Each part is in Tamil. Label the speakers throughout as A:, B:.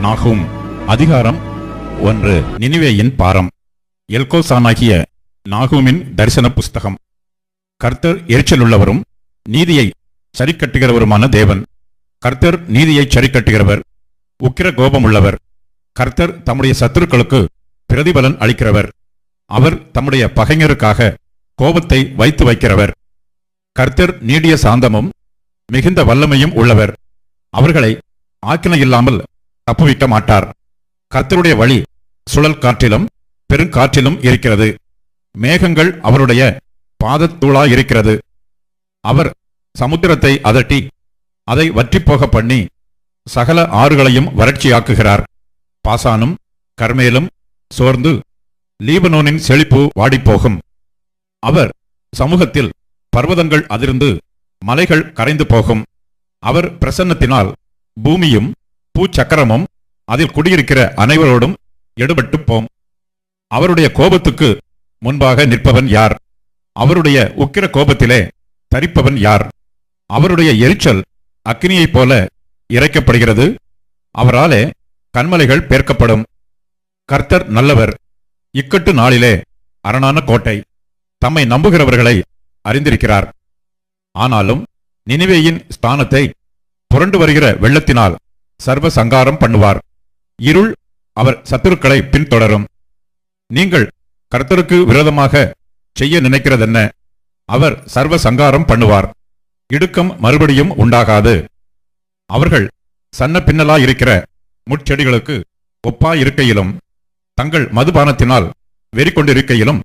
A: நாகும் அதிகாரம் 1. நினிவேயின் பாரம். எல்கோசானாகிய நாகூமின் தரிசன புஸ்தகம். கர்த்தர் எரிச்சலுள்ளவரும் நீதியை சரிக்கட்டுகிறவருமான தேவன். கர்த்தர் நீதியை சரிக்கட்டுகிறவர், உக்கிர கோபமுள்ளவர். கர்த்தர் தம்முடைய சத்துருக்களுக்கு பிரதிபலன் அளிக்கிறவர். அவர் தம்முடைய பகைஞருக்காக கோபத்தை வைத்து வைக்கிறவர். கர்த்தர் நீடிய சாந்தமும் மிகுந்த வல்லமையும் உள்ளவர். அவர்களை ஆக்கினையில்லாமல் தப்புவிக்க மாட்டார். கர்த்தருடைய வழி சுழல் காற்றிலும் பெருங்காற்றிலும் இருக்கிறது. மேகங்கள் அவருடைய பாதத்தூளாயிருக்கிறது. அவர் சமுத்திரத்தை அதட்டி அதை வற்றிப்போக பண்ணி சகல ஆறுகளையும் வறட்சியாக்குகிறார். பாசானும் கர்மேலும் சோர்ந்து லீபனோனின் செழிப்பு வாடிப்போகும். அவர் சமூகத்தில் பர்வதங்கள் அதிர்ந்து மலைகள் கரைந்து போகும். அவர் பிரசன்னத்தினால் பூமியும் பூச்சக்கரமும் அதில் குடியிருக்கிற அனைவரோடும் எடுபட்டு போம். அவருடைய கோபத்துக்கு முன்பாக நிற்பவன் யார்? அவருடைய உக்கிர கோபத்திலே தரிப்பவன் யார்? அவருடைய எரிச்சல் அக்கினியைப் போல இறைக்கப்படுகிறது. அவராலே கன்மலைகள் பேர்க்கப்படும். கர்த்தர் நல்லவர், இக்கட்டு நாளிலே அரணான கோட்டை. தம்மை நம்புகிறவர்களை அறிந்திருக்கிறார். ஆனாலும் நினிவேயின் ஸ்தானத்தை புரண்டு வருகிற வெள்ளத்தினால் சர்வ சங்காரம் பண்ணுவார். இருள் அவர் சத்துருக்களை பின்தொடரும். நீங்கள் கர்த்தருக்கு விரோதமாக செய்ய நினைக்கிறதென்ன? அவர் சர்வ சங்காரம் பண்ணுவார். இடுக்கம் மறுபடியும் உண்டாகாது. அவர்கள் சன்ன பின்னலாயிருக்கிற முட்செடிகளுக்கு ஒப்பாயிருக்கையிலும் தங்கள் மதுபானத்தினால் வெறிக்கொண்டிருக்கையிலும்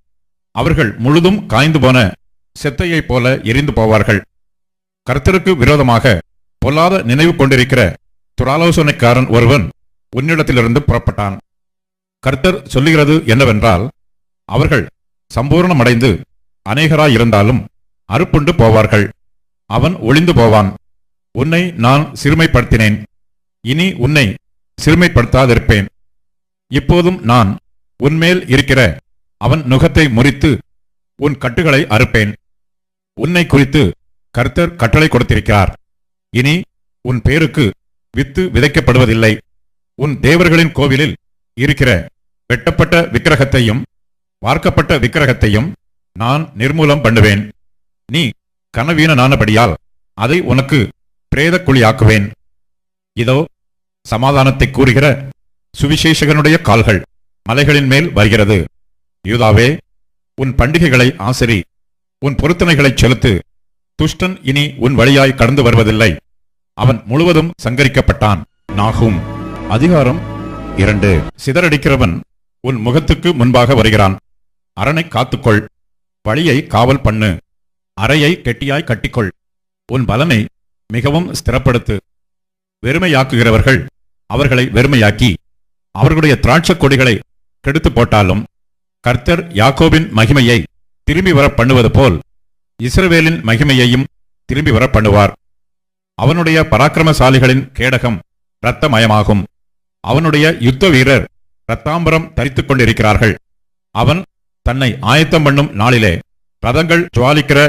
A: அவர்கள் முழுதும் காய்ந்து போன செத்தையைப் போல எரிந்து போவார்கள். கர்த்தருக்கு விரோதமாக பொல்லாத நினைவு கொண்டிருக்கிற துராலோசனைக்காரன் ஒருவன் உன்னிடத்திலிருந்து புறப்பட்டான். கர்த்தர் சொல்லுகிறது என்னவென்றால், அவர்கள் சம்பூர்ணமடைந்து அநேகராயிருந்தாலும் அறுப்புண்டு போவார்கள். அவன் ஒளிந்து போவான். உன்னை நான் சிறுமைப்படுத்தினேன், இனி உன்னை சிறுமைப்படுத்தாதிருப்பேன். இப்போதும் நான் உன்மேல் இருக்கிற அவன் நுகத்தை முறித்து உன் கட்டுகளை அறுப்பேன். உன்னை குறித்து கர்த்தர் கட்டளை கொடுத்திருக்கிறார். இனி உன் பேருக்கு வித்து விதைக்கப்படுவதில்லை. உன் தேவர்களின் கோவிலில் இருக்கிற வெட்டப்பட்ட விக்கிரகத்தையும் வார்க்கப்பட்ட விக்கிரகத்தையும் நான் நிர்மூலம் பண்ணுவேன். நீ கனவீனனானபடியால் அதை உனக்கு பிரேத குழியாக்குவேன். இதோ சமாதானத்தை கூறுகிற சுவிசேஷகனுடைய கால்கள் மலைகளின் மேல் வருகிறது. யூதாவே, உன் பண்டிகைகளை ஆசரி, உன் பொருத்தனைகளைச் செலுத்து. துஷ்டன் இனி உன் வழியாய் கடந்து வருவதில்லை. அவன் முழுவதும் சங்கரிக்கப்பட்டான். நாகும் அதிகாரம் 2. சிதறடிக்கிறவன் உன் முகத்துக்கு முன்பாக வருகிறான். அரணை காத்துக்கொள், வழியை காவல் பண்ணு, அறையை கெட்டியாய் கட்டிக்கொள். உன் பலனை மிகவும் ஸ்திரப்படுத்து. வெறுமையாக்குகிறவர்கள் அவர்களை வெறுமையாக்கி அவர்களுடைய திராட்சக் கொடிகளை கெடுத்து போட்டாலும், கர்த்தர் யாக்கோபின் மகிமையை திரும்பி வர பண்ணுவது போல் இஸ்ரவேலின் மகிமையையும் திரும்பி வர பண்ணுவார். அவனுடைய பராக்கிரமசாலிகளின் கேடகம் இரத்தமயமாகும். அவனுடைய யுத்த வீரர் இரத்தாம்பரம் தரித்துக் கொண்டிருக்கிறார்கள். அவன் தன்னை ஆயத்தம் பண்ணும் நாளிலே ரதங்கள் ஜுவாலிக்கிற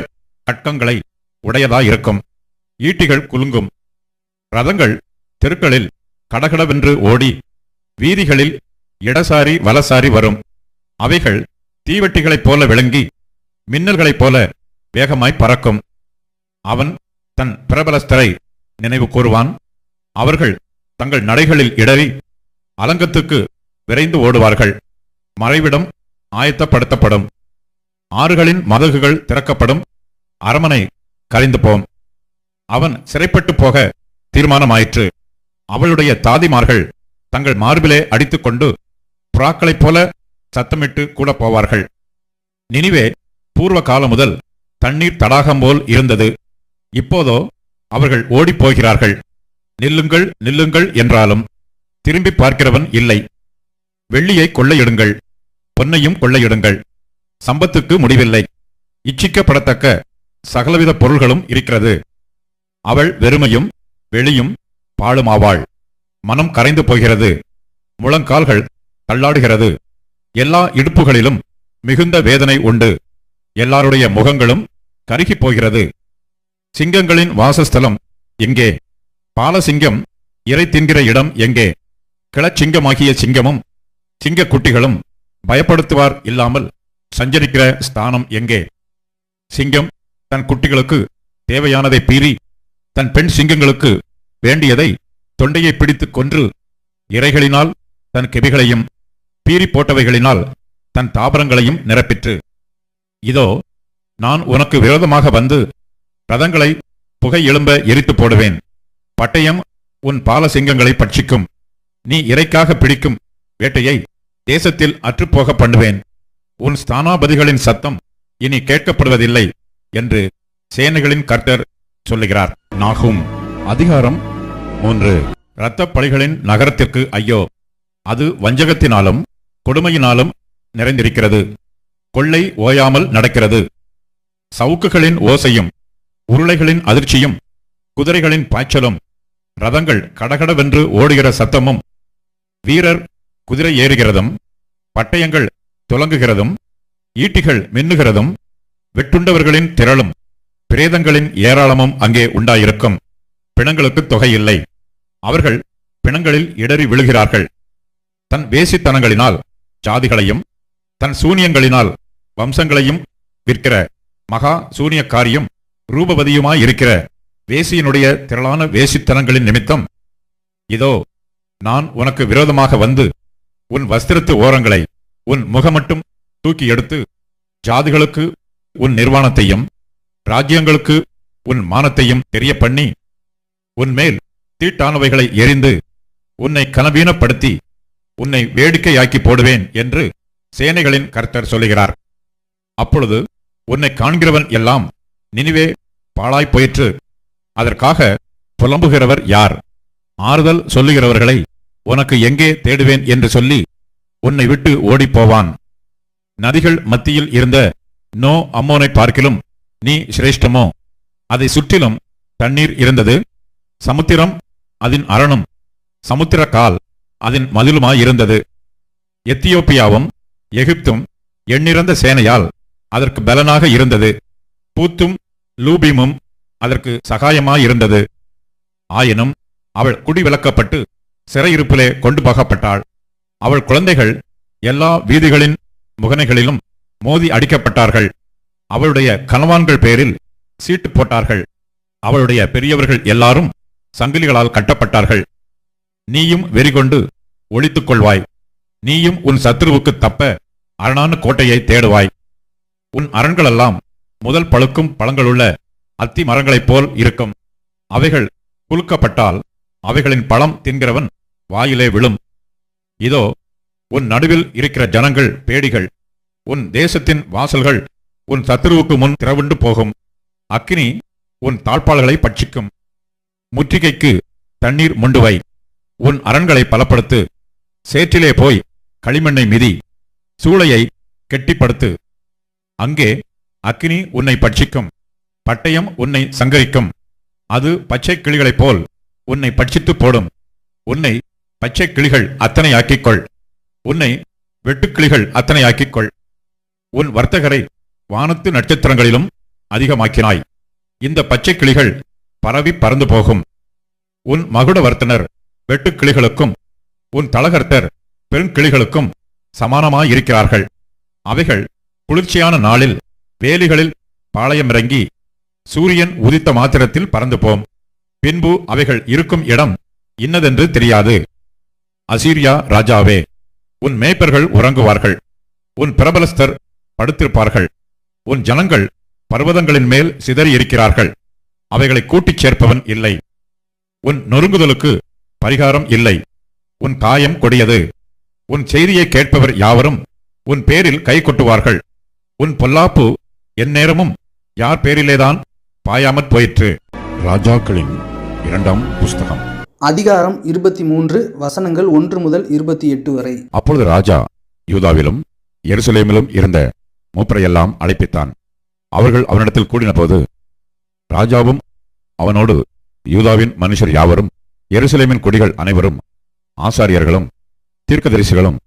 A: கட்கங்களை உடையதாயிருக்கும். ஈட்டிகள் குலுங்கும். ரதங்கள் தெருக்களில் கடகடவென்று ஓடி வீதிகளில் இடசாரி வலசாரி வரும். அவைகள் தீவட்டிகளைப் போல விளங்கி மின்னல்களைப் போல வேகமாய் பறக்கும். அவன் தன் பிரபலஸ்தரை நினைவு கூறுவான். அவர்கள் தங்கள் நடைகளில் இடறி அலங்கத்துக்கு விரைந்து ஓடுவார்கள். மறைவிடம் ஆயத்தப்படுத்தப்படும். ஆறுகளின் மதகுகள் திறக்கப்படும். அரமனை கரைந்து போம். அவன் சிறைப்பட்டு போக தீர்மானமாயிற்று. அவளுடைய தாதிமார்கள் தங்கள் மார்பிலே அடித்துக்கொண்டு புறாக்களைப் போல சத்தமிட்டு கூட போவார்கள். நினிவே பூர்வ காலம் முதல் தண்ணீர் தடாகம் போல் இருந்தது. இப்போதோ அவர்கள் ஓடிப்போகிறார்கள். நில்லுங்கள் நில்லுங்கள் என்றாலும் திரும்பி பார்க்கிறவன் இல்லை. வெள்ளியை கொள்ளையிடுங்கள், பொன்னையும் கொள்ளையிடுங்கள். சம்பத்துக்கு முடிவில்லை. இச்சிக்கப்படத்தக்க சகலவித பொருள்களும் இருக்கிறது. அவள் வெறுமையும் வெளியும் பாழுமாவாள். மனம் கரைந்து போகிறது. முழங்கால்கள் தள்ளாடுகிறது. எல்லா இடுப்புகளிலும் மிகுந்த வேதனை உண்டு. எல்லாருடைய முகங்களும் கருகிப் போகிறது. சிங்கங்களின் வாசஸ்தலம் எங்கே? பாலசிங்கம் இறை தின்கிற இடம் எங்கே? கிளச்சிங்கமாகிய சிங்கமும் சிங்கக்குட்டிகளும் பயப்படுத்துவார் இல்லாமல் சஞ்சரிக்கிற ஸ்தானம் எங்கே? சிங்கம் தன் குட்டிகளுக்கு தேவையானதை பீறி தன் பெண் சிங்கங்களுக்கு வேண்டியதை தொண்டையை பிடித்து கொன்று இறைகளினால் தன் கெபிகளையும் பீறி போட்டவைகளினால் தன் தாபரங்களையும் நிரப்பிற்று. இதோ நான் உனக்கு விரோதமாக வந்து ரதங்களை புகை எழும்ப எரித்து போடுவேன். பட்டயம் உன் பாலசிங்கங்களை பட்சிக்கும். நீ இறைக்காக பிடிக்கும் வேட்டையை தேசத்தில் அற்றுப்போக பண்ணுவேன். உன் ஸ்தானாபதிகளின் சத்தம் இனி கேட்கப்படுவதில்லை என்று சேனைகளின் கர்த்தர் சொல்லுகிறார். நாகும் அதிகாரம் 3. இரத்தப் பழிகளின் நகரத்திற்கு ஐயோ! அது வஞ்சகத்தினாலும் கொடுமையினாலும் நிறைந்திருக்கிறது. கொள்ளை ஓயாமல் நடக்கிறது. சவுக்குகளின் ஓசையும் உருளைகளின் அதிர்ச்சியும் குதிரைகளின் பாய்ச்சலும் ரதங்கள் கடகடவென்று ஓடுகிற சத்தமும் வீரர் குதிரை ஏறுகிறதும் பட்டயங்கள் துலங்குகிறதும் ஈட்டிகள் மின்னுகிறதும் வெட்டுண்டவர்களின் திரளும் பிரேதங்களின் ஏராளமும் அங்கே உண்டாயிருக்கும். பிணங்களுக்கு தொகையில்லை. அவர்கள் பிணங்களில் இடறி விழுகிறார்கள். தன் வேசித்தனங்களினால் ஜாதிகளையும் தன் சூனியங்களினால் வம்சங்களையும் விற்கிற மகா சூனியக்காரியும் ரூபவதியுமாயிருக்கிற வேசியினுடைய திரளான வேசித்தனங்களின் நிமித்தம் இதோ நான் உனக்கு விரோதமாக வந்து உன் வஸ்திரத்து ஓரங்களை உன் முகமட்டும் தூக்கி எடுத்து ஜாதிகளுக்கு உன் நிர்வாணத்தையும் ராஜ்யங்களுக்கு உன் மானத்தையும் தெரிய பண்ணி உன்மேல் தீட்டானவைகளை எரிந்து உன்னை கனவீனப்படுத்தி உன்னை வேடிக்கையாக்கி போடுவேன் என்று சேனைகளின் கர்த்தர் சொல்லுகிறார். அப்பொழுது உன்னை காண்கிறவன் எல்லாம் நினிவே பாழாய் போயிற்று. அதற்காக புலம்புகிறவர் யார்? ஆறுதல் சொல்லுகிறவர்களை உனக்கு எங்கே தேடுவேன் என்று சொல்லி உன்னை விட்டு ஓடிப்போவான். நதிகள் மத்தியில் இருந்த நோ அம்மோனை பார்க்கிலும் நீ சிரேஷ்டமோ? அதை சுற்றிலும் தண்ணீர் இருந்தது. சமுத்திரம் அதன் அரணும் சமுத்திர கால் அதன் மதிலுமாயிருந்தது. எத்தியோப்பியாவும் எகிப்தும் எண்ணிறந்த சேனையால் அதற்கு பலனாக இருந்தது. பூத்தும் லூபீமும் அதற்கு சகாயமாயிருந்தது. ஆயினும் அவள் குடிவிலக்கப்பட்டு சிறையிருப்பிலே கொண்டு போகப்பட்டாள். அவள் குழந்தைகள் எல்லா வீதிகளின் முகனைகளிலும் மோதி அடிக்கப்பட்டார்கள். அவளுடைய கணவான்கள் பேரில் சீட்டு போட்டார்கள். அவளுடைய பெரியவர்கள் எல்லாரும் சங்கிலிகளால் கட்டப்பட்டார்கள். நீயும் வெறிகொண்டு ஒளித்துக் கொள்வாய். நீயும் உன் சத்துருவுக்கு தப்ப அரணான கோட்டையை தேடுவாய். உன் அரண்களெல்லாம் முதல் பழுக்கும் பழங்களுள்ள அத்தி மரங்களைப் போல் இருக்கும். அவைகள் குலுக்கப்பட்டால் அவைகளின் பழம் தின்கிறவன் வாயிலே விழும். இதோ உன் நடுவில் இருக்கிற ஜனங்கள் பேடிகள். உன் தேசத்தின் வாசல்கள் உன் சத்துருவுக்கு முன் திறவுண்டு போகும். அக்கினி உன் தாழ்பாள்களை பட்சிக்கும். முற்றுகைக்கு தண்ணீர் முண்டுவை. உன் அரண்களை பலப்படுத்து. சேற்றிலே போய் களிமண்ணை மிதி. சூளையை கெட்டிப்படுத்து. அங்கே அக்கினி உன்னை பட்சிக்கும். பட்டயம் உன்னை சங்கரிக்கும். அது பச்சை கிளிகளைப் போல் உன்னை பட்சித்து போடும். உன்னை பச்சை கிளிகள் அத்தனை ஆக்கிக்கொள். உன்னை வெட்டுக்கிளிகள் அத்தனை ஆக்கிக்கொள். உன் வர்த்தகரை வானத்து நட்சத்திரங்களிலும் அதிகமாக்கினாய். இந்த பச்சை கிளிகள் பரவி பறந்து போகும். உன் மகுடவர்த்தனர் வெட்டுக்கிளிகளுக்கும் உன் தலகர்த்தர் பெருங்கிளிகளுக்கும் சமானமாயிருக்கிறார்கள். அவைகள் குளிர்ச்சியான நாளில் வேலிகளில் பாளையமிறங்கி சூரியன் உதித்த மாத்திரத்தில் பறந்து போம். பின்பு அவைகள் இருக்கும் இடம் இன்னதென்று தெரியாது. அசீரியா ராஜாவே, உன் மேய்ப்பர்கள் உறங்குவார்கள். உன் பிரபலஸ்தர் படுத்திருப்பார்கள். உன் ஜனங்கள் பர்வதங்களின் மேல் சிதறியிருக்கிறார்கள். அவைகளை கூட்டிச் சேர்ப்பவன் இல்லை. உன் நொறுங்குதலுக்கு பரிகாரம் இல்லை. உன் காயம் கொடியது. உன் செய்தியை கேட்பவர் யாவரும் உன் பேரில் கை கொட்டுவார்கள். உன் பொல்லாப்பு எந்நேரமும் யார் பேரிலேதான் பாயாமற் போயிற்று. ராஜாக்களின் 2ஆம் புஸ்தகம்
B: அதிகாரம் 23 வசனங்கள் 1 முதல் 28 வரை.
A: அப்பொழுது ராஜா யூதாவிலும் எருசலேமிலும் இருந்த மூப்பரையெல்லாம் அழைப்பித்தான். அவர்கள் அவனிடத்தில் கூடினபோது ராஜாவும் அவனோடு யூதாவின் மனுஷர் யாவரும் எருசலேமின் குடிகள் அனைவரும் ஆசாரியர்களும் தீர்க்கதரிசிகளும்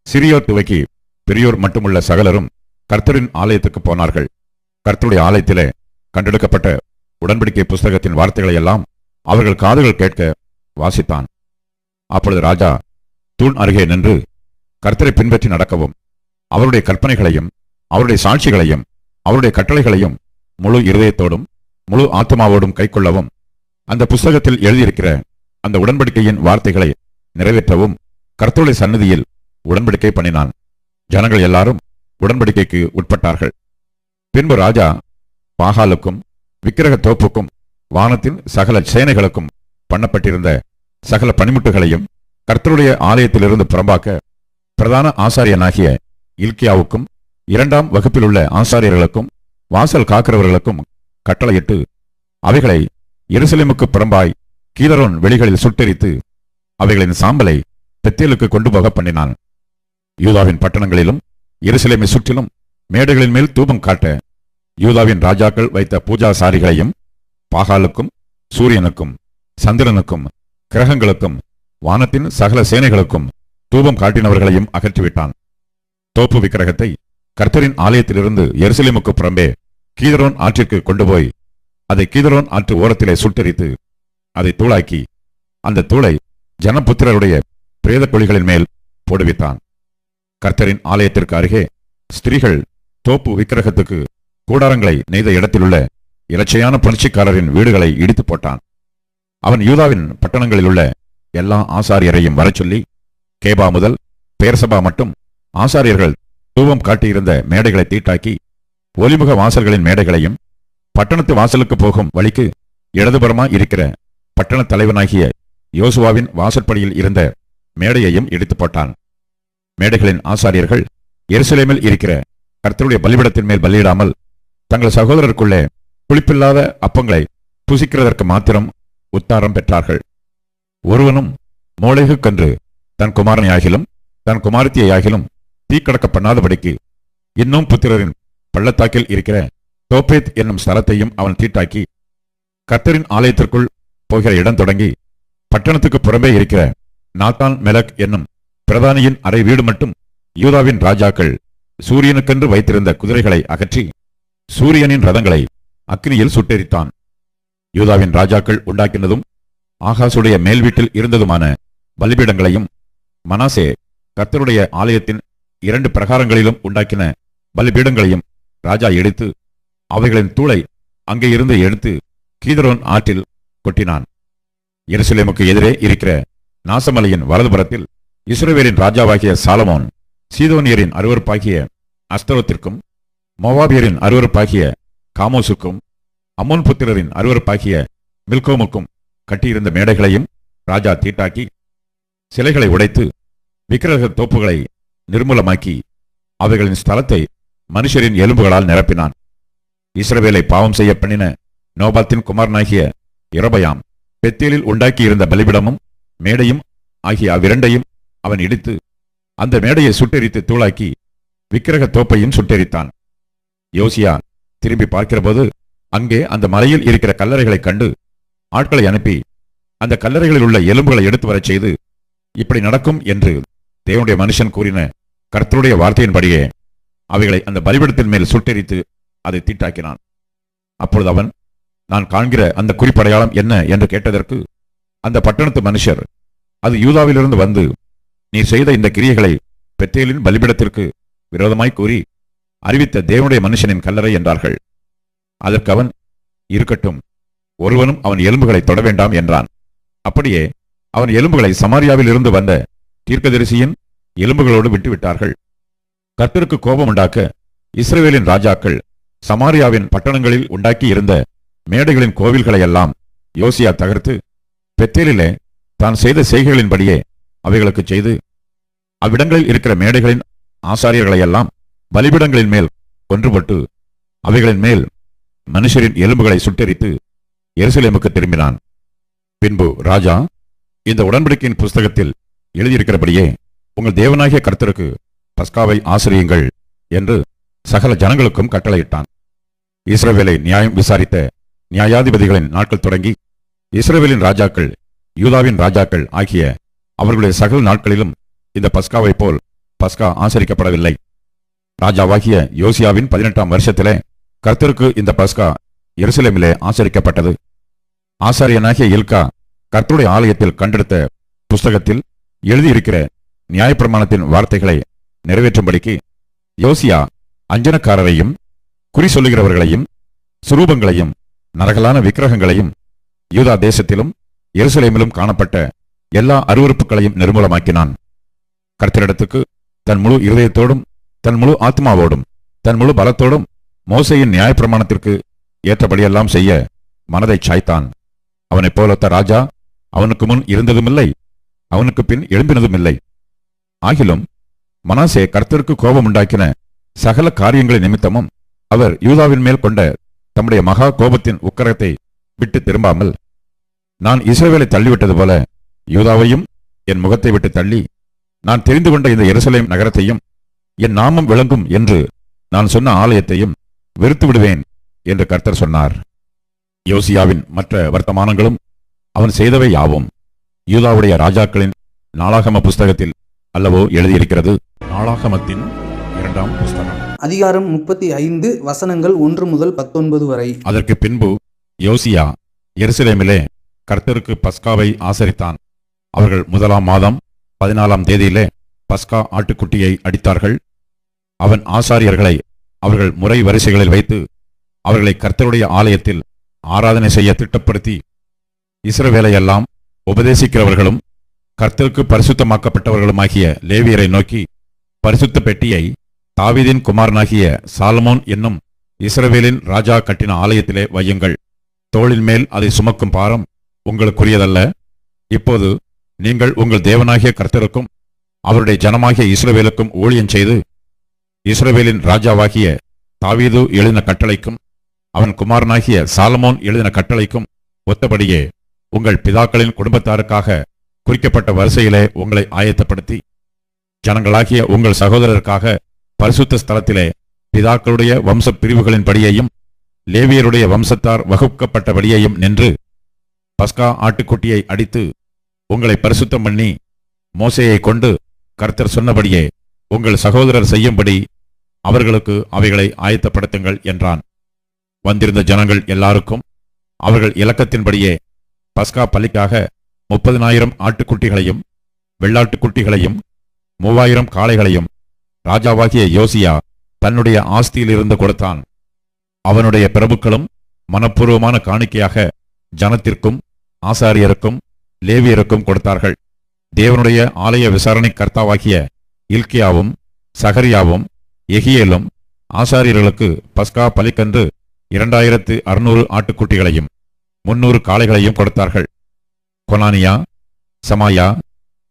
A: சிறியோர் துவக்கி பெரியோர் மட்டுமுள்ள சகலரும் கர்த்தரின் ஆலயத்துக்கு போனார்கள். கர்த்தருடைய ஆலயத்திலே கண்டெடுக்கப்பட்ட உடன்படிக்கை புஸ்தகத்தின் வார்த்தைகளை எல்லாம் அவர்கள் காதுகள் கேட்க வாசித்தான். அப்பொழுது ராஜா தூண் அருகே நின்று கர்த்தரை பின்பற்றி நடக்கவும், அவருடைய கற்பனைகளையும் அவருடைய சாட்சிகளையும் அவருடைய கட்டளைகளையும் முழு இருதயத்தோடும் முழு ஆத்மாவோடும் கைக்கொள்ளவும், அந்த புஸ்தகத்தில் எழுதியிருக்கிற அந்த உடன்படிக்கையின் வார்த்தைகளை நிறைவேற்றவும் கர்த்தருடைய சந்நிதியில் உடன்படிக்கை பண்ணினான். ஜனங்கள் எல்லாரும் உடன்படிக்கைக்கு உட்பட்டார்கள். பின்பு ராஜா பாகாலுக்கும் விக்கிரக தோப்புக்கும் வானத்தின் சகல சேனைகளுக்கும் பண்ணப்பட்டிருந்த சகல பணிமுட்டுகளையும் கர்த்தருடைய ஆலயத்திலிருந்து புறம்பாக்க பிரதான ஆசாரியனாகிய இல்கியாவுக்கும் 2ஆம் வகுப்பிலுள்ள ஆசாரியர்களுக்கும் வாசல் காக்கிறவர்களுக்கும் கட்டளையிட்டு அவைகளை எருசலேமுக்கு புறம்பாய் கீதரோன் வெளிகளில் சுட்டெரித்து அவைகளின் சாம்பலை பெத்தேலுக்கு கொண்டு போக பண்ணினான். யூதாவின் பட்டணங்களிலும் எருசலேமை சுற்றிலும் மேடைகளின் மேல் தூபம் காட்ட யூதாவின் ராஜாக்கள் வைத்த பூஜாசாரிகளையும் பாகாலுக்கும் சூரியனுக்கும் சந்திரனுக்கும் கிரகங்களுக்கும் வானத்தின் சகல சேனைகளுக்கும் தூபம் காட்டினவர்களையும் அகற்றிவிட்டான். தோப்பு விக்கிரகத்தை கர்த்தரின் ஆலயத்திலிருந்து எருசலேமுக்கு புறம்பே கீதரோன் ஆற்றிற்கு கொண்டு போய் அதை கீதரோன் ஆற்று ஓரத்திலே சுட்டெரித்து அதை தூளாக்கி அந்த தூளை ஜனபுத்திரருடைய பிரேத குழிகளின் மேல் போடுவித்தான். கர்த்தரின் ஆலயத்திற்கு அருகே ஸ்திரீகள் தோப்பு விக்கிரகத்துக்கு கூடாரங்களை நெய்த இடத்திலுள்ள இலச்சையான புணர்ச்சிக்காரரின் வீடுகளை இடித்து போட்டான். அவன் யூதாவின் பட்டணங்களிலுள்ள எல்லா ஆசாரியரையும் வரச்சொல்லி கேபா முதல் பேர்சபா மட்டும் ஆசாரியர்கள் தூபம் காட்டியிருந்த மேடைகளை தீட்டாக்கி ஒலிமுக வாசல்களின் மேடைகளையும் பட்டணத்து வாசலுக்கு போகும் வழிக்கு இடதுபுறமாய் இருக்கிற பட்டண தலைவனாகிய யோசுவாவின் வாசற்படியில் இருந்த மேடையையும் இடித்து போட்டான். மேடைகளின் ஆசாரியர்கள் எருசலேமில் இருக்கிற கர்த்தருடைய பலிபீடத்தின் மேல் பலியிடாமல் தங்கள் சகோதரருக்குள்ளே புளிப்பில்லாத அப்பங்களை புசிக்கிறதற்கு மாத்திரம் உத்தாரம் பெற்றார்கள். ஒருவனும் மோளேகு கன்று தன் குமாரனையாகிலும் தன் குமாரத்தியாகிலும் தீக்கடக்க பண்ணாதபடிக்கு இன்னும் புத்திரரின் பள்ளத்தாக்கில் இருக்கிற தோப்பேத் என்னும் ஸ்தலத்தையும் அவன் தீட்டாக்கி கர்த்தரின் ஆலயத்திற்குள் போகிற இடம் தொடங்கி பட்டணத்துக்கு புறம்பே இருக்கிற நாத்தான் மெலக் என்னும் பிரதானியின் அறை வீடு மட்டும் யூதாவின் ராஜாக்கள் சூரியனுக்கென்று வைத்திருந்த குதிரைகளை அகற்றி சூரியனின் ரதங்களை அக்கினியில் சுட்டெரித்தான். யூதாவின் ராஜாக்கள் உண்டாக்கினதும் ஆகாசுடைய மேல் வீட்டில் இருந்ததுமான பலிபீடங்களையும் மனாசே கர்த்தருடைய ஆலயத்தின் 2 பிரகாரங்களிலும் உண்டாக்கின பலிபீடங்களையும் ராஜா எடுத்து அவைகளின் தூளை அங்கே இருந்து எடுத்து கீதரோன் ஆற்றில் கொட்டினான். எருசலேமுக்கு எதிரே இருக்கிற நாசமலையின் வலதுபுறத்தில் இஸ்ரவேலின் ராஜாவாகிய சாலமோன் சீதோனியரின் அருவருப்பாகிய அஸ்தரோத்திற்கும் மோவாபியரின் அருவருப்பாகிய காமோசுக்கும் அம்மோன் புத்திரரின் அருவருப்பாகிய மில்கோமுக்கும் கட்டியிருந்த மேடைகளையும் ராஜா தீட்டாக்கி சிலைகளை உடைத்து விக்கிரக தோப்புகளை நிர்மூலமாக்கி அவைகளின் ஸ்தலத்தை மனுஷரின் எலும்புகளால் நிரப்பினான். இஸ்ரவேலை பாவம் செய்ய பண்ணின நோபாத்தின் குமாரனாகிய யெரொபெயாம் பெத்தேலில் உண்டாக்கியிருந்த பலிபிடமும் மேடையும் ஆகிய அவ்விரண்டையும் அவன் இடித்து அந்த மேடையை சுட்டெரித்து தூளாக்கி விக்கிரக தோப்பையும் சுட்டெரித்தான். யோசியா திரும்பி பார்க்கிறபோது அங்கே அந்த மலையில் இருக்கிற கல்லறைகளை கண்டு ஆட்களை அனுப்பி அந்த கல்லறைகளில் உள்ள எலும்புகளை எடுத்து வரச் செய்து இப்படி நடக்கும் என்று தேவனுடைய மனுஷன் கூறின கர்த்தருடைய வார்த்தையின்படியே அவைகளை அந்த பலிபீடத்தின் மேல் சுட்டெரித்து அதை தீட்டாக்கினான். அப்பொழுது அவன், நான் காண்கிற அந்த குறிப்படையாளம் என்ன என்று கேட்டதற்கு அந்த பட்டணத்து மனுஷர், அது யூதாவிலிருந்து வந்து நீர் செய்த இந்த கிரியைகளை பெத்தேலின் பலிபீடத்திற்கு விரோதமாய் கூறி அறிவித்த தேவனுடைய மனுஷனின் கல்லறை என்றார்கள். அதற்கு அவன், இருக்கட்டும், ஒருவனும் அவன் எலும்புகளை தொட வேண்டாம் என்றான். அப்படியே அவன் எலும்புகளை சமாரியாவில் இருந்து வந்த தீர்க்கதரிசியின் எலும்புகளோடு விட்டுவிட்டார்கள். கர்த்தருக்கு கோபம் உண்டாக்க இஸ்ரவேலின் ராஜாக்கள் சமாரியாவின் பட்டணங்களில் உண்டாக்கி இருந்த மேடைகளின் கோவில்களை எல்லாம் யோசியா தகர்த்து பெத்தேலிலே தான் செய்த செய்கைகளின்படியே அவைகளுக்கு செய்து அவ்விடங்களில் இருக்கிற மேடைகளின் ஆசாரியர்களையெல்லாம் பலிபீடங்களின் மேல் கொன்றுபட்டு அவைகளின் மேல் மனுஷரின் எலும்புகளை சுட்டெரித்து எருசலேமுக்கு திரும்பினான். பின்பு ராஜா, இந்த உடன்படிக்கையின் புஸ்தகத்தில் எழுதியிருக்கிறபடியே உங்கள் தேவனாகிய கர்த்தருக்கு பஸ்காவை ஆசிரியுங்கள் என்று சகல ஜனங்களுக்கும் கட்டளையிட்டான். இஸ்ரவேலை நியாயம் விசாரித்த நியாயாதிபதிகளின் நாட்கள் தொடங்கி இஸ்ரவேலின் ராஜாக்கள் யூதாவின் ராஜாக்கள் ஆகிய அவர்களுடைய சகல நாட்களிலும் இந்த பஸ்காவை போல் பஸ்கா ஆசரிக்கப்படவில்லை. ராஜாவாகிய யோசியாவின் 18ஆம் வருஷத்திலே கர்த்தருக்கு இந்த பஸ்கா எருசலேமிலே ஆசரிக்கப்பட்டது. ஆசாரியனாகிய இல்கா கர்த்தருடைய ஆலயத்தில் கண்டெடுத்த புஸ்தகத்தில் எழுதியிருக்கிற நியாயப்பிரமாணத்தின் வார்த்தைகளை நிறைவேற்றும்படிக்கு யோசியா அஞ்சனக்காரரையும் குறி சொல்லுகிறவர்களையும் சுரூபங்களையும் நரகலான விக்கிரகங்களையும் யூதா தேசத்திலும் எருசலேமிலும் காணப்பட்ட எல்லா அருவருப்புகளையும் நிர்மூலமாக்கினான். கர்த்தரிடத்துக்கு தன் முழு இருதயத்தோடும் தன் முழு ஆத்மாவோடும் தன் முழு பலத்தோடும் மோசேயின் நியாயப்பிரமாணத்திற்கு ஏற்றபடியெல்லாம் செய்ய மனதை சாய்த்தான். அவனைப் போலொத்த ராஜா அவனுக்கு முன் இருந்ததுமில்லை, அவனுக்கு பின் எழும்பினதுமில்லை. ஆகிலும் மனாசே கர்த்தருக்கு கோபம் உண்டாக்கின சகல காரியங்களின் நிமித்தமும் அவர் யூதாவின் மேல் கொண்ட தம்முடைய மகா கோபத்தின் உக்கிரத்தை விட்டு திரும்பாமல், நான் இஸ்ரவேலை தள்ளிவிட்டது போல யூதாவையும் என் முகத்தை விட்டு தள்ளி, நான் தெரிந்து கொண்ட இந்த எருசலேம் நகரத்தையும் என் நாமம் விளங்கும் என்று நான் சொன்ன ஆலயத்தையும் வெறுத்து விடுவேன் என்று கர்த்தர் சொன்னார். யோசியாவின் மற்ற வர்த்தமானங்களும் அவன் செய்தவை யாவும் யூதாவுடைய ராஜாக்களின் நாளாகம புஸ்தகத்தில் அல்லவோ எழுதியிருக்கிறது. நாளாகமத்தின் 2ஆம் புஸ்தகம்
B: அதிகாரம் 35 வசனங்கள் 1 முதல் 19 வரை.
A: அதற்கு பின்பு யோசியா எருசலேமிலே கர்த்தருக்கு பஸ்காவை ஆசரித்தான். அவர்கள் 1ஆம் மாதம் 14ஆம் தேதியிலே பஸ்கா ஆட்டுக்குட்டியை அடித்தார்கள். அவன் ஆசாரியர்களை அவர்கள் முறை வரிசைகளில் வைத்து அவர்களை கர்த்தருடைய ஆலயத்தில் ஆராதனை செய்ய திட்டப்படுத்தி, இஸ்ரவேலையெல்லாம் உபதேசிக்கிறவர்களும் கர்த்தருக்கு பரிசுத்தமாக்கப்பட்டவர்களுமாகிய லேவியரை நோக்கி, பரிசுத்த பெட்டியை தாவீதின் குமாரனாகிய சாலமோன் என்னும் இஸ்ரவேலின் ராஜா கட்டின ஆலயத்திலே வையுங்கள். தோளின் மேல் அதை சுமக்கும் பாரம் உங்களுக்குரியதல்ல. இப்போது நீங்கள் உங்கள் தேவனாகிய கர்த்தருக்கும் அவருடைய ஜனமாகிய இஸ்ரவேலுக்கும் ஊழியம் செய்து, இஸ்ரவேலின் ராஜாவாகிய தாவீது எழுதின கட்டளைக்கும் அவன் குமாரனாகிய சாலமோன் எழுதின கட்டளைக்கும் ஒத்தபடியே உங்கள் பிதாக்களின் குடும்பத்தாருக்காக குறிக்கப்பட்ட வரிசையிலே உங்களை ஆயத்தப்படுத்தி, ஜனங்களாகிய உங்கள் சகோதரருக்காக பரிசுத்த ஸ்தலத்திலே பிதாக்களுடைய வம்ச பிரிவுகளின்படியையும் லேவியருடைய வம்சத்தார் வகுக்கப்பட்டபடியையும் நின்று பஸ்கா ஆட்டுக்குட்டியை அடித்து உங்களை பரிசுத்தம் பண்ணி, மோசேயை கொண்டு கர்த்தர் சொன்னபடியே உங்கள் சகோதரர் செய்யும்படி அவர்களுக்கு அவைகளை ஆயத்தப்படுத்துங்கள் என்றான். வந்திருந்த ஜனங்கள் எல்லாருக்கும் அவர்கள் இலக்கத்தின்படியே பஸ்கா பலிக்காக 30,000 ஆட்டுக்குட்டிகளையும் வெள்ளாட்டுக்குட்டிகளையும் 3000 காளைகளையும் ராஜாவாகிய யோசியா தன்னுடைய ஆஸ்தியிலிருந்து கொடுத்தான். அவனுடைய பிரபுக்களும் மனப்பூர்வமான காணிக்கையாக ஜனத்திற்கும் ஆசாரியருக்கும் லேவியருக்கும் கொடுத்தார்கள். தேவனுடைய ஆலய விசாரணை கர்த்தாவாகிய இல்கியாவும் சகரியாவும் எகியேலும் ஆசாரியர்களுக்கு பஸ்கா பலிக்கன்று 2600 ஆட்டுக்குட்டிகளையும் 300 காளைகளையும் கொடுத்தார்கள். கொனானியா, சமாயா,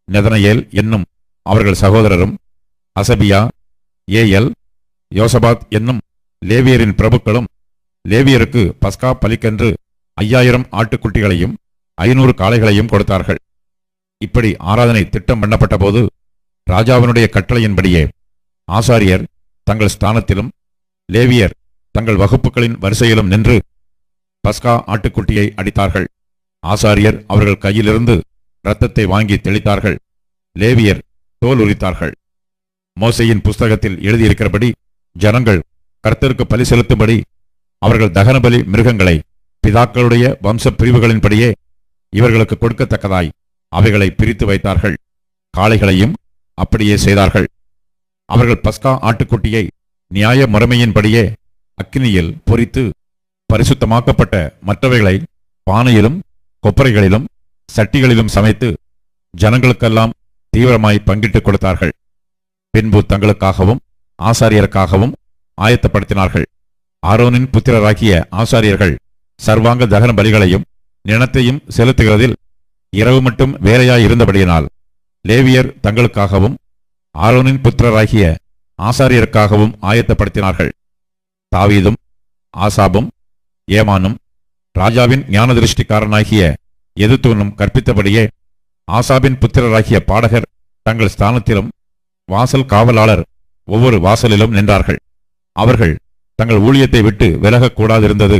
A: நெதனயேல் என்னும் அவர்கள் சகோதரரும், அசபியா, ஏயல், யோசபாத் என்னும் லேவியரின் பிரபுக்களும் லேவியருக்கு பஸ்கா பலிக்கன்று 5000 ஆட்டுக்குட்டிகளையும் 500 காளைகளையும் கொடுத்தார்கள். இப்படி ஆராதனை திட்டம் பண்ணப்பட்ட போது ராஜாவினுடைய கட்டளையின்படியே ஆசாரியர் தங்கள் ஸ்தானத்திலும் லேவியர் தங்கள் வகுப்புகளின் வரிசையிலும் நின்று பஸ்கா ஆட்டுக்குட்டியை அடித்தார்கள். ஆசாரியர் அவர்கள் கையிலிருந்து இரத்தத்தை வாங்கி தெளித்தார்கள். லேவியர் தோல் உரித்தார்கள். மோசேயின் புஸ்தகத்தில் எழுதியிருக்கிறபடி ஜனங்கள் கர்த்தருக்கு பலி செலுத்தும்படி அவர்கள் தகனபலி மிருகங்களை பிதாக்களுடைய வம்ச பிரிவுகளின்படியே இவர்களுக்கு கொடுக்கத்தக்கதாய் அவைகளை பிரித்து வைத்தார்கள். காளைகளையும் அப்படியே செய்தார்கள். அவர்கள் பஸ்கா ஆட்டுக்குட்டியை நியாய முறைமையின்படியே அக்கினியில் பொரித்து பரிசுத்தமாக்கப்பட்ட மற்றவைகளை பானையிலும் கொப்பரைகளிலும் சட்டிகளிலும் சமைத்து ஜனங்களுக்கெல்லாம் தீவிரமாய் பங்கிட்டுக் கொடுத்தார்கள். பின்பு தங்களுக்காகவும் ஆசாரியருக்காகவும் ஆயத்தப்படுத்தினார்கள். ஆரோனின் புத்திரராகிய ஆசாரியர்கள் சர்வாங்க தகன பலிகளையும் நினத்தையும் செலுத்துகிறதில் இரவு மட்டும் வேலையாயிருந்தபடியினால் லேவியர் தங்களுக்காகவும் ஆரோனின் புத்திரராகிய ஆசாரியருக்காகவும் ஆயத்தப்படுத்தினார்கள். தாவீதும் ஆசாபும் ஏமானும் ராஜாவின் ஞானதிருஷ்டிக்காரனாகிய எதுத்தூனும் கற்பித்தபடியே ஆசாபின் புத்திரராகிய பாடகர் தங்கள் ஸ்தானத்திலும் வாசல் காவலாளர் ஒவ்வொரு வாசலிலும் நின்றார்கள். அவர்கள் தங்கள் ஊழியத்தை விட்டு விலகக்கூடாதிருந்தது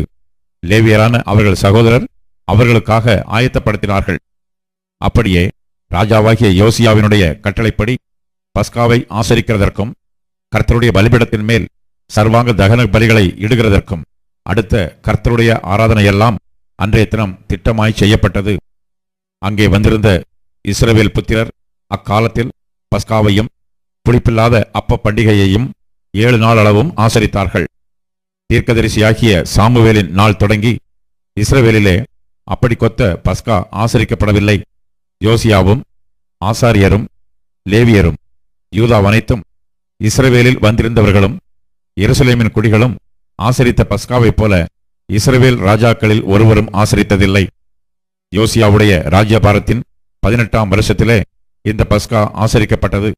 A: லேவியரான அவர்கள் சகோதரர் அவர்களுக்காக ஆயத்தப்படுத்தினார்கள். அப்படியே ராஜாவாகிய யோசியாவினுடைய கட்டளைப்படி பஸ்காவை ஆசரிக்கிறதற்கும் கர்த்தருடைய பலிபீடத்தின் மேல் சர்வாங்க தகன பலிகளை இடுகிறதற்கும் அடுத்த கர்த்தருடைய ஆராதனையெல்லாம் அன்றைய தினம் திட்டமாய் செய்யப்பட்டது. அங்கே வந்திருந்த இஸ்ரவேல் புத்திரர் அக்காலத்தில் பஸ்காவையும் புளிப்பில்லாத அப்ப பண்டிகையையும் 7 நாள் அளவும் ஆசரித்தார்கள். தீர்க்கதரிசியாகிய சாமுவேலின் நாள் தொடங்கி இஸ்ரவேலிலே அப்படி கொத்த பஸ்கா ஆசரிக்கப்படவில்லை. யோசியாவும் ஆசாரியரும் லேவியரும் யூதாவனைத்தும் இஸ்ரவேலில் வந்திருந்தவர்களும் எருசலேமின் குடிகளும் ஆசரித்த பஸ்காவைப் போல இஸ்ரவேல் ராஜாக்களில் ஒருவரும் ஆசரித்ததில்லை. யோசியாவுடைய ராஜ்யபாரத்தின் 18ஆம் வருஷத்திலே இந்த பஸ்கா ஆசரிக்கப்பட்டது.